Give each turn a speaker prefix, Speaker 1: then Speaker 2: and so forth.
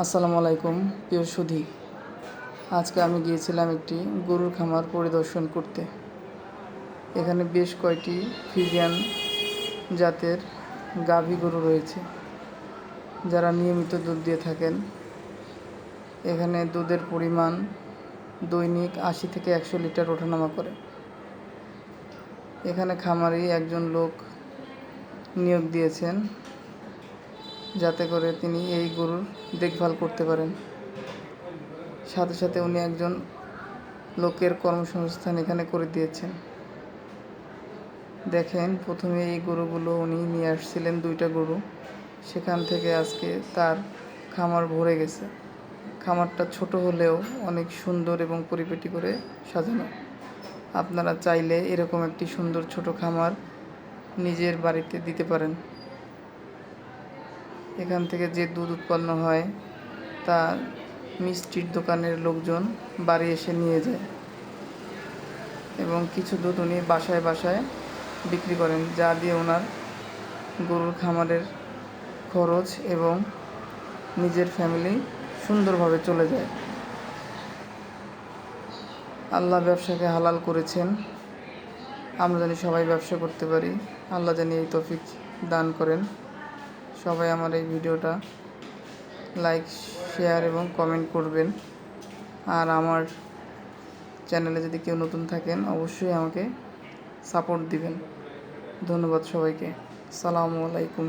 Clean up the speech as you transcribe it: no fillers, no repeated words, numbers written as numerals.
Speaker 1: আসসালামু আলাইকুম প্রিয় সুধী। আজকে আমি গিয়েছিলাম একটি গরুর খামার পরিদর্শন করতে। এখানে বেশ কয়েকটি ফ্রিজিয়ান জাতের গাভী গরু রয়েছে, যারা নিয়মিত দুধ দিয়ে থাকেন। এখানে দুধের পরিমাণ দৈনিক 80 থেকে 100 লিটার ওঠানামা করে। এখানে খামারি একজন লোক নিয়োগ দিয়েছেন, যাতে করে তিনি এই গরুর দেখভাল করতে পারেন। সাথে সাথে উনি একজন লোকের কর্মসংস্থান এখানে করে দিয়েছেন। দেখেন, প্রথমে এই গরুগুলো উনি নিয়ে আসছিলেন 2টা গরু, সেখান থেকে আজকে তার খামার ভরে গেছে। খামারটা ছোট হলেও অনেক সুন্দর এবং পরিপাটি করে সাজানো। আপনারা চাইলে এরকম একটি সুন্দর ছোট খামার নিজের বাড়িতে দিতে পারেন। এখান থেকে যে দুধ উৎপন্ন হয় তা মিষ্টির দোকানের লোকজন বাড়ি এসে নিয়ে যায়, এবং কিছু দুধ উনি বাসায় বাসায় বিক্রি করেন, যা দিয়ে ওনার গরুর খামারের খরচ এবং নিজের ফ্যামিলি সুন্দরভাবে চলে যায়। আল্লাহ ব্যবসাকে হালাল করেছেন, আমরা জানি সবাই ব্যবসা করতে পারি। আল্লাহ জানি এই তৌফিক দান করেন। সবাই আমার এই ভিডিওটা লাইক, শেয়ার এবং কমেন্ট করবেন। আর আমার চ্যানেলে যদি কেউ নতুন থাকেন, অবশ্যই আমাকে সাপোর্ট দিবেন। ধন্যবাদ সবাইকে। আসসালামু আলাইকুম।